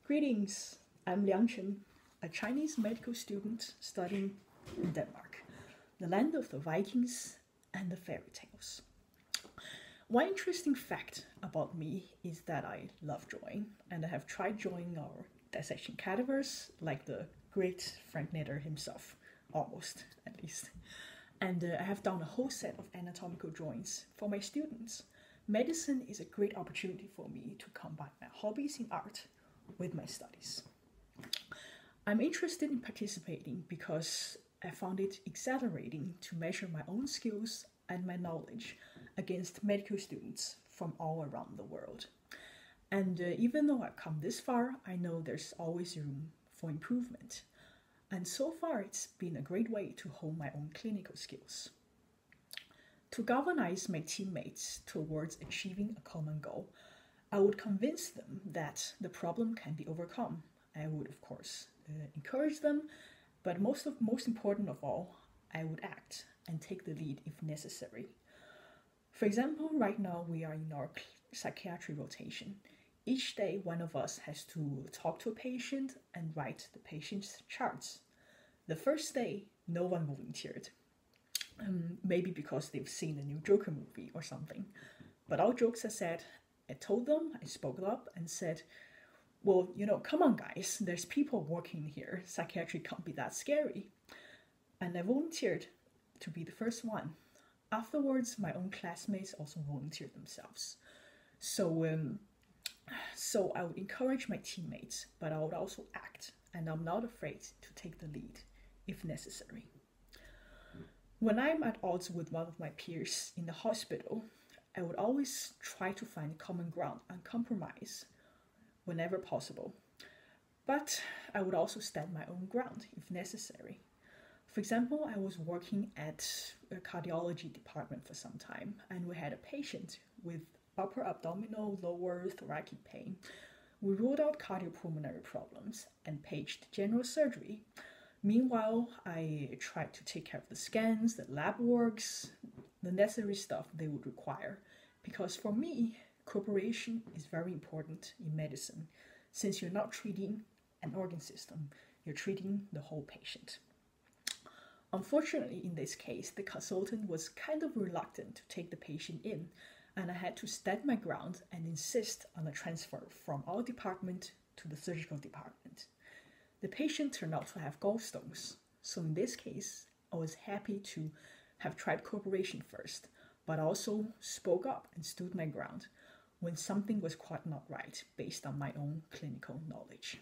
Greetings, I'm Liangchen, a Chinese medical student studying in Denmark, the land of the Vikings and the fairy tales. One interesting fact about me is that I love drawing, and I have tried drawing our dissection cadavers like the great Frank Knetter himself, almost at least. And I have done a whole set of anatomical drawings for my students. Medicine is a great opportunity for me to combine my hobbies in art with my studies. I'm interested in participating because I found it exhilarating to measure my own skills and my knowledge against medical students from all around the world. And even though I've come this far, I know there's always room for improvement. And so far, it's been a great way to hone my own clinical skills. To galvanize my teammates towards achieving a common goal, I would convince them that the problem can be overcome. I would, of course, encourage them, but most important of all, I would act and take the lead if necessary. For example, right now we are in our psychiatry rotation. Each day, one of us has to talk to a patient and write the patient's charts. The first day, no one volunteered. Maybe because they've seen the new Joker movie or something. But all jokes aside, I told them, I spoke up and said, well, come on guys, there's people working here. Psychiatry can't be that scary. And I volunteered to be the first one. Afterwards, my own classmates also volunteered themselves. So I would encourage my teammates, but I would also act, and I'm not afraid to take the lead if necessary. When I'm at odds with one of my peers in the hospital, I would always try to find common ground and compromise whenever possible. But I would also stand my own ground if necessary. For example, I was working at a cardiology department for some time, and we had a patient with upper abdominal, lower thoracic pain. We ruled out cardiopulmonary problems and paged general surgery. Meanwhile, I tried to take care of the scans, the lab works, the necessary stuff they would require. Because for me, cooperation is very important in medicine, since you're not treating an organ system, you're treating the whole patient. Unfortunately, in this case, the consultant was kind of reluctant to take the patient in, and I had to stand my ground and insist on a transfer from our department to the surgical department. The patient turned out to have gallstones, so in this case, I was happy to have tried cooperation first, but also spoke up and stood my ground when something was quite not right based on my own clinical knowledge.